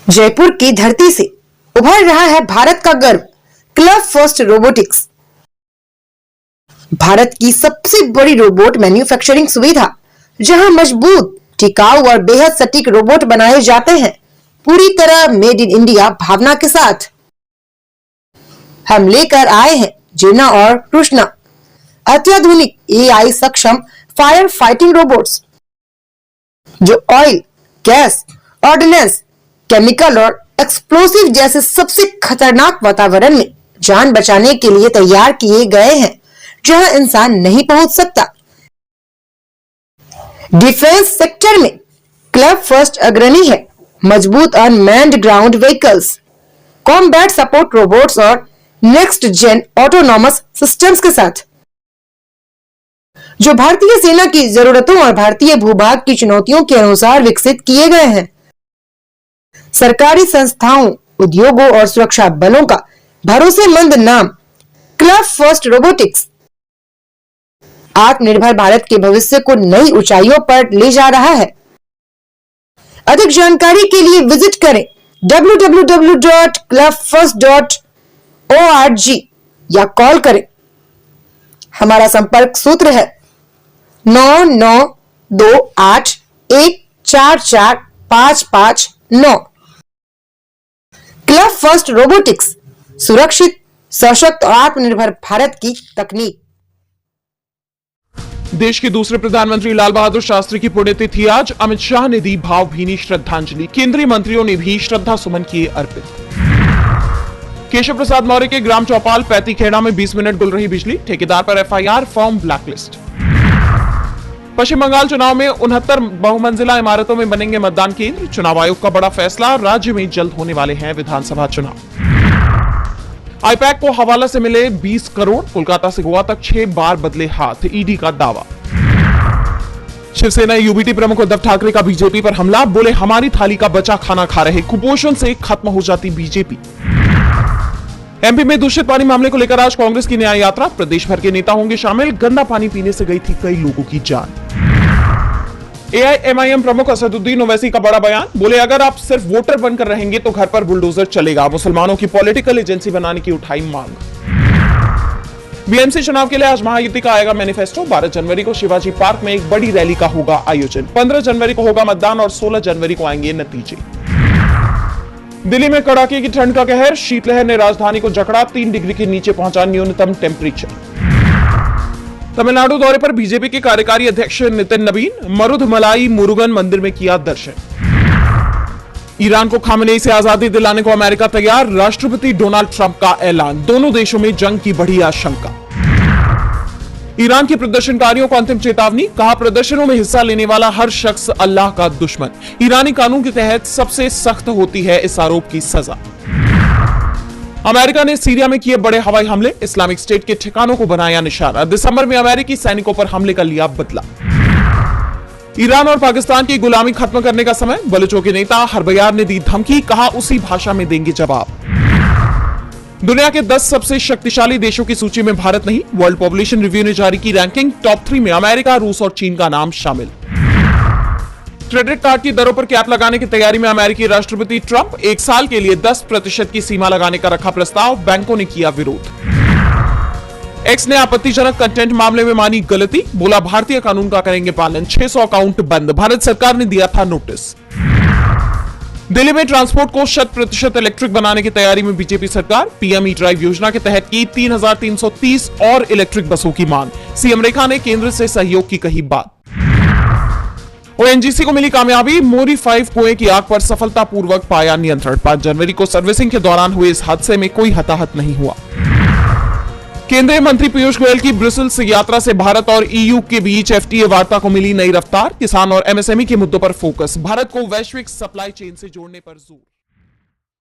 जयपुर की धरती से उभर रहा है भारत का गर्व क्लब फर्स्ट रोबोटिक्स। भारत की सबसे बड़ी रोबोट मैन्युफैक्चरिंग सुविधा, जहां मजबूत, टिकाऊ और बेहद सटीक रोबोट बनाए जाते हैं, पूरी तरह मेड इन इंडिया भावना के साथ। हम लेकर आए हैं जीना और कृष्णा, अत्याधुनिक एआई सक्षम फायर फाइटिंग रोबोट्स, जो ऑयल, गैस, ऑर्डिनेंस, केमिकल और एक्सप्लोसिव जैसे सबसे खतरनाक वातावरण में जान बचाने के लिए तैयार किए गए हैं, जहां इंसान नहीं पहुंच सकता। डिफेंस सेक्टर में क्लब फर्स्ट अग्रणी है, मजबूत unmanned ground vehicles, combat support robots और नेक्स्ट जेन ऑटोनॉमस सिस्टम्स के साथ, जो भारतीय सेना की जरूरतों और भारतीय भूभाग की चुनौतियों के अनुसार विकसित किए गए हैं। सरकारी संस्थाओं, उद्योगों और सुरक्षा बलों का भरोसेमंद नाम क्लब फर्स्ट रोबोटिक्स आत्मनिर्भर भारत के भविष्य को नई ऊंचाइयों पर ले जा रहा है। अधिक जानकारी के लिए विजिट करें www.clubfirst.org या कॉल करें। हमारा संपर्क सूत्र है 9928144559। क्लब फर्स्ट रोबोटिक्स, सुरक्षित, सशक्त और आत्मनिर्भर भारत की तकनीक। देश के दूसरे प्रधानमंत्री लाल बहादुर शास्त्री की पुण्यतिथि आज। अमित शाह ने दी भावभीनी श्रद्धांजलि, केंद्रीय मंत्रियों ने भी श्रद्धा सुमन किए अर्पित। केशव प्रसाद मौर्य के ग्राम चौपाल पैतीखेड़ा में 20 मिनट गुल रही बिजली, ठेकेदार पर एफआईआर, फॉर्म ब्लैकलिस्ट। पश्चिम बंगाल चुनाव में 69 बहुमंजिला इमारतों में बनेंगे मतदान केंद्र, चुनाव आयोग का बड़ा फैसला, राज्य में जल्द होने वाले हैं विधानसभा चुनाव। आईपैक को हवाला से मिले 20 करोड़, कोलकाता से गोवा तक 6 बार बदले हाथ, ईडी का दावा। शिवसेना यूबीटी प्रमुख उद्धव ठाकरे का बीजेपी पर हमला, बोले हमारी थाली का बचा खाना खा रहे, कुपोषण से खत्म हो जाती बीजेपी। एमपी में दूषित पानी मामले को लेकर आज कांग्रेस की न्याय यात्रा, प्रदेश भर के नेता होंगे शामिल, गंदा पानी पीने से गई थी कई लोगों की जान। एआईएमआईएम प्रमुख असदुद्दीन ओवैसी का बड़ा बयान, बोले अगर आप सिर्फ वोटर बनकर रहेंगे तो घर पर बुलडोजर चलेगा, मुसलमानों की पॉलिटिकल एजेंसी बनाने की उठाई मांग। बीएमसी चुनाव के लिए आज महायुति का आएगा मैनिफेस्टो, 12 जनवरी को शिवाजी पार्क में एक बड़ी रैली का होगा आयोजन, 15 जनवरी को होगा मतदान और 16 जनवरी को आएंगे नतीजे। दिल्ली में कड़ाके की ठंड का कहर, शीतलहर ने राजधानी को जकड़ा, 3 डिग्री के नीचे पहुंचा न्यूनतम टेम्परेचर। तमिलनाडु दौरे पर बीजेपी के कार्यकारी अध्यक्ष नितिन नवीन, मरुधमलाई मुरुगन मंदिर में किया दर्शन। ईरान को खामेनेई से आजादी दिलाने को अमेरिका तैयार, राष्ट्रपति डोनाल्ड ट्रंप का ऐलान, दोनों देशों में जंग की बढ़ी आशंका। ईरान के प्रदर्शनकारियों को अंतिम चेतावनी, कहा प्रदर्शनों में हिस्सा लेने वाला हर शख्स अल्लाह का दुश्मन, ईरानी कानून के तहत सबसे सख्त होती है इस आरोप की सजा। अमेरिका ने सीरिया में किए बड़े हवाई हमले, इस्लामिक स्टेट के ठिकानों को बनाया निशाना, दिसंबर में अमेरिकी सैनिकों पर हमले का लिया बदला। ईरान और पाकिस्तान की गुलामी खत्म करने का समय, बलूचों के नेता हरबयार ने दी धमकी, कहा उसी भाषा में देंगे जवाब। दुनिया के 10 सबसे शक्तिशाली देशों की सूची में भारत नहीं, वर्ल्ड पॉपुलेशन रिव्यू ने जारी की रैंकिंग, टॉप 3 में अमेरिका, रूस और चीन का नाम शामिल। क्रेडिट कार्ड की दरों पर कैप लगाने की तैयारी में अमेरिकी राष्ट्रपति ट्रंप, 1 साल के लिए 10% की सीमा लगाने का रखा प्रस्ताव, बैंकों ने किया विरोध। एक्स ने आपत्तिजनक कंटेंट मामले में मानी गलती, बोला भारतीय कानून का करेंगे पालन, 600 अकाउंट बंद, भारत सरकार ने दिया था नोटिस। दिल्ली में ट्रांसपोर्ट को 100% इलेक्ट्रिक बनाने की तैयारी में बीजेपी सरकार, पीएम ई ड्राइव योजना के तहत की 3330 और इलेक्ट्रिक बसों की मांग, सीएम रेखा ने केंद्र से सहयोग की कही बात। ओएनजीसी को मिली कामयाबी, मोरी 5 कुएं की आग पर सफलतापूर्वक पाया नियंत्रण, 5 जनवरी को सर्विसिंग के दौरान हुए इस हादसे में कोई हताहत नहीं हुआ। केंद्रीय मंत्री पीयूष गोयल की ब्रुसेल्स यात्रा से भारत और ईयू के बीच एफटीए वार्ता को मिली नई रफ्तार, किसान और एमएसएमई के मुद्दों पर फोकस, भारत को वैश्विक सप्लाई चेन से जोड़ने पर जोर।